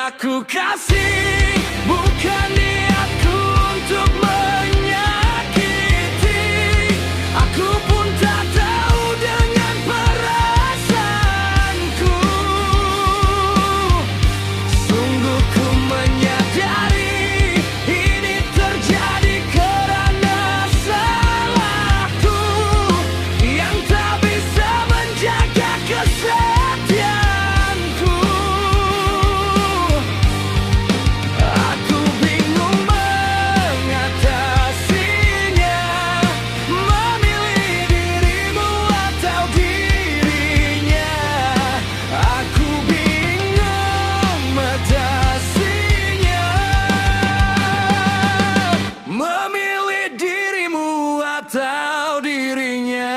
aku kasih, bukan niatku untuk menyakiti. Aku pun tak tahu dengan perasaanku. Sungguh ku menyadari ini terjadi karena salahku yang tak bisa menjaga kesetiaanku. Aku bingung mengatasinya, memilih dirimu atau dirinya. Aku bingung mengatasinya, memilih dirimu atau dirinya.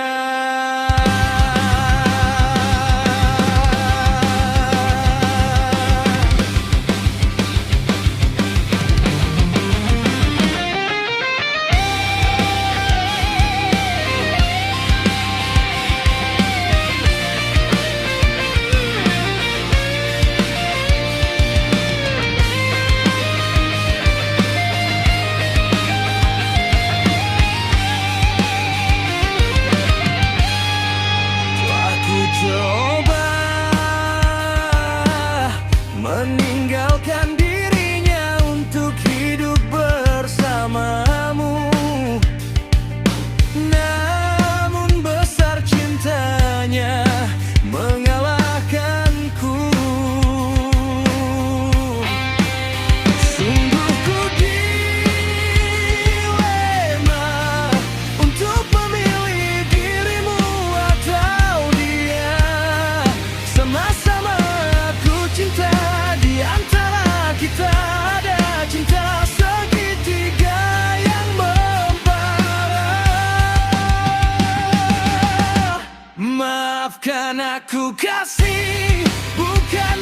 Aku coba meninggalkan dirinya untuk hidup bersamamu, namun besar cintanya mengalahkanku. Sungguh ku dilema untuk memilih dirimu atau dia. Sama-sama aku cinta, di antara kita ada cinta segitiga yang memparah. Maafkan aku kasih, bukan